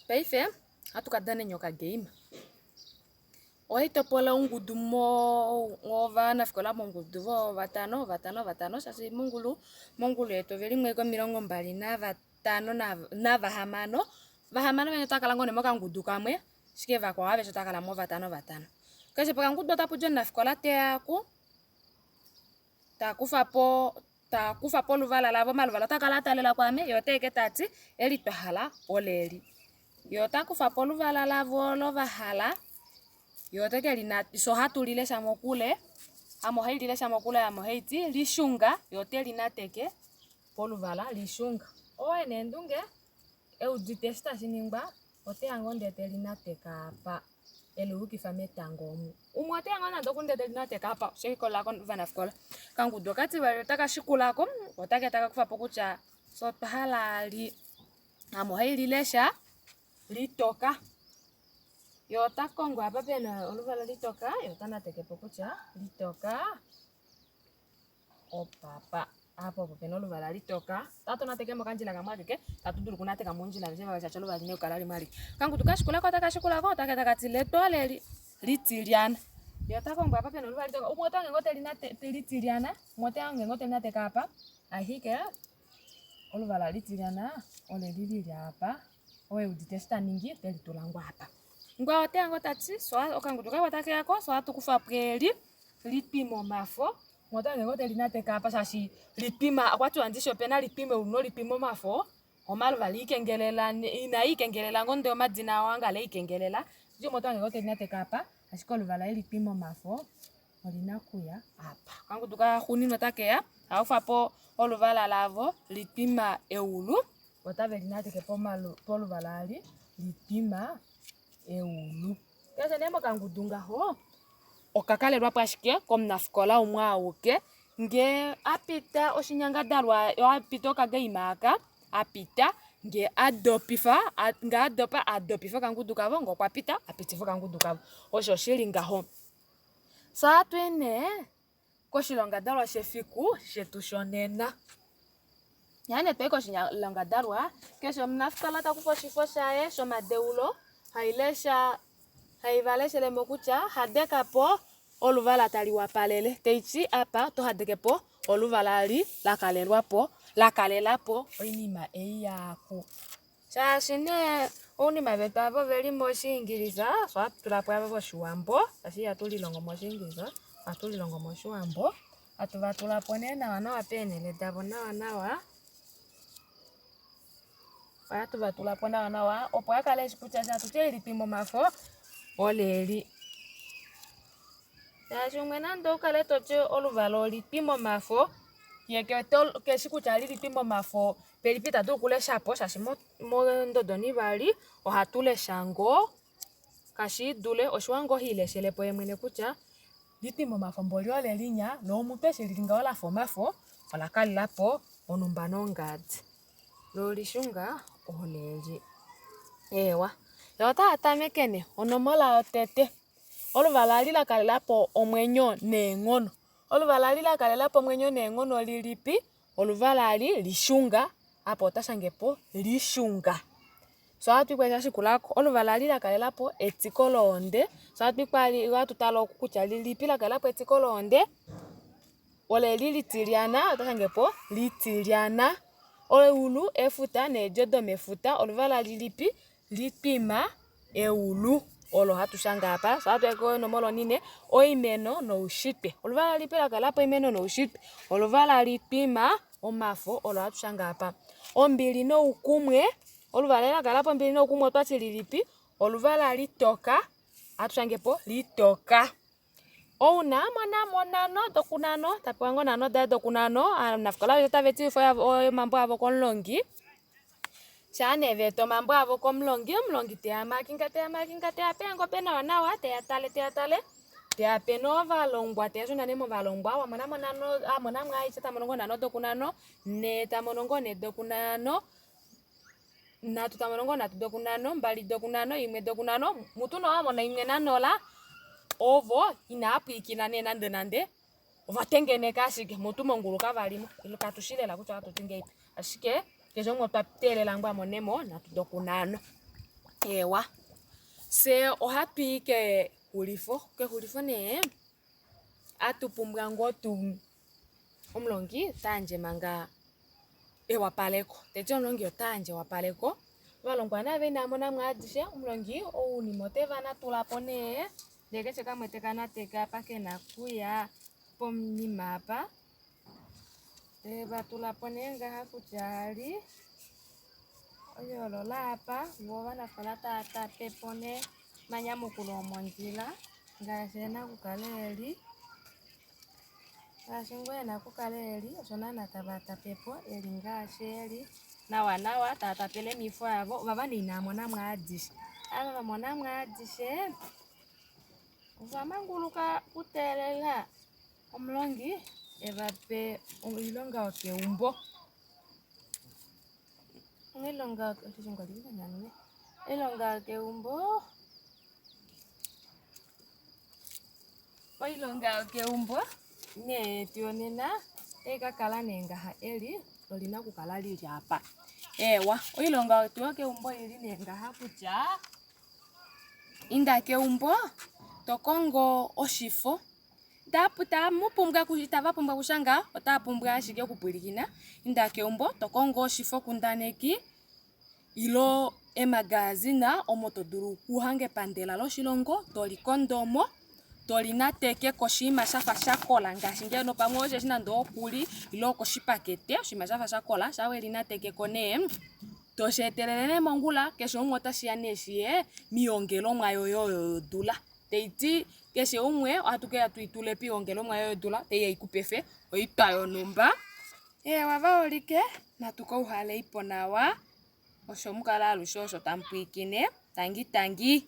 Paife hatukadhana nyoka game. Oitopola ungudu mo vana fikola mongudu vo vatano sasi mongulu yetu veli mweko 25 na vahamano venye takala ngone moka ngudu kamwe shike vakwa ave takala mo vatano keshe paka ngudu tapu jona fikola teaku takufa po luvala lavo maluvala takala talela kwame yote ketati eli twahala oleri yota kufa po luvala lavo lo vahala yote kelina so hatulile shamokule amo hailile shamokule amo heiti lishunga yote linateke po luvala lishunga oene ndunge euditesta siningba ote angonde telinateka apa eluki fametangomu umote angona ndokundete linateka apa shikola kon vana fikola kangudu kati bali takashikulako otaketaka kufa pokucha so pahala amo haililesha litoka yota kongo apa pena oluvala litoka yota nateke pokucha litoka opapa apo pena oluvala litoka tato nateke mokanjila kamwake tatuduru kunateka munjila njema cha cholo baline ukalali mali kangu tukashikula ko takataka tileto le litiliana yota kongo apa pena oluvala litoka umoto ngote linate litiliana moto ngote nateka apa ahike oluvala litiliana ole lili hapa owe uditesta ningi teli tulangwa hapa ngwa ote ango tati so okanguduka watake yako so atukufa preli lipimo mafo moto ngote linateka hapa sashi lipima watu andisho pena lipime uno lipimo mafo omalva likengelela ina ikengelela ngonde omadina wanga le ikengelela jo moto ngote linateka hapa ashiko luvala lipimo mafo olinakuya hapa kanguduka khuni notake ya aufa po oluvala lavo lipima eulu otave linateke po luvalali lipima eulu kese nemo kangudunga ho okakalelwa pashike komnafikola umwauke nge apita oshinyangadalwa yo apita okageimaka apita nge adopifa kanguduka vo ngokwapita apitifo kanguduka vo osho shilinga ho saatwene koshilongadalwa shefiku shetu shonena yani peko shilongadalwa kesho mnafikola takufa shifo shaye shomadeulo haivaleshele mokucha hadeka po oluvala taliwa palele teichi apa to hadeke po oluvala lakalela po oinima eyaku shashine unima vetu avo veli moshingiliza so atulapo avo shiwambo sashi atulilongo moshingiliza atulilongo moshiwambo atuvatulapo nawa penele davo nawa atuvatulapo nawa opo yakale shikucha shatu lipimo mafo oleri shashi umwe nando ukale tochi oluvala lipimo mafo keshikucha lipimo mafo pelipita tukule shapo shashi mondodoni bali ohatule shango kashi dule oshiwango hileshelepo yemwene kucha lipimo mafo mboli olelinya no mupeshi lilinga olafo mafo olakalilapo onumba nongadi lolishunga oleri ewa yota atamekene onomola otete oluvala lilakalelapo omwenyo nengono oluvala lilakalelapo omwenyo nengono lilipi oluvala lishunga apo tashangepo lishunga so atwikwesha shikulako oluvala lilakalelapo etikolonde so atwikwali watutala okukucha lilipi lakalelapo etikolonde ole lilitiliana tashangepo litiliana eulu efuta nejodo mefuta oluvala lilipi lipima eulu olo hatushanga apa so atweko nomolo nine oimeno no ushitwe oluvala lipi lakalelapo imeno no ushitwe oluvala lipima omafo olo hatushanga apa ombili no ukumwe oluvala lakalelapo ombili no ukumwe twati lilipi oluvala litoka hatushangepo litoka ouna monano dokunano tapewango nano da dokunano nafikola veta veti fo mambo avo konlongi shane veto mambo avo komlongi teya makinga pengo pena nawa teya tale teya peno valongwa teya shuna nemo valongwa wamona amona mwa ichata monongo nano dokunano ne tamonongo ne dokunano na tutamonongo na dokunano mbali dokunano imwe dokunano mutuno amona imwe nanola ovo inaapwikina nande vatengene kashike mutu monguluka valimo ilukatushile kucho atutinge ashike kesho ngotwa telela ngwa monemo na dokunano ewa se ohatu ke hulifo ne atupumbwa ngo omulongi tandje manga ewapaleko teti omulongi otandje ewapaleko valongwa nave namona mwadishe omulongi ounima otevana tulapo ne ndeke kamwe tekanateka pakena kuya pomnima apa eva tulapo ne ngaha kutyali oyolola apa ngo vanafala tatapepo ne manyamukulo omondjila ngaashi ena kukala eli ngaashi ngo ena kukala eli osho naana tavatapepo eli ngaashi eli nawa tatapele miifo yavo vava ne inamona mwadishe ava vamona mwadishe vamanguluka kuteelela omulongi evape iilonga yokeumbo oilonga yokeumbo ne tuyonena ekakala ne ngaha eli lolina kukala lili apa ewa oilonga yetu yokeumbo ili ne ngaha kutya inda keumbo tokongo oshifo itavapumbwa kushanga otapumbwa ashike okupwilikina inda keumbo tokongo oshifo kundaneki ilo emagazina omo todulu kuhanga epandela loshilongo tolikondomo tolinateke koshiima shafa shakola ngaashi ngeno pamwe osheshi nando okuli ilo koshipakete oshiima shafa shakola shaa welinatekeko ne tosheetelele ne mongula keshe umwe otashiya ne shiye miilongelomwa yodula teiti keshe umwe ohatu keya tuitule piilongelomwa yodula teya ikupefe oitwa yontumba ewa vaholike natukauhale ipo nawa osho mukala alushe osho tampwiikine tangi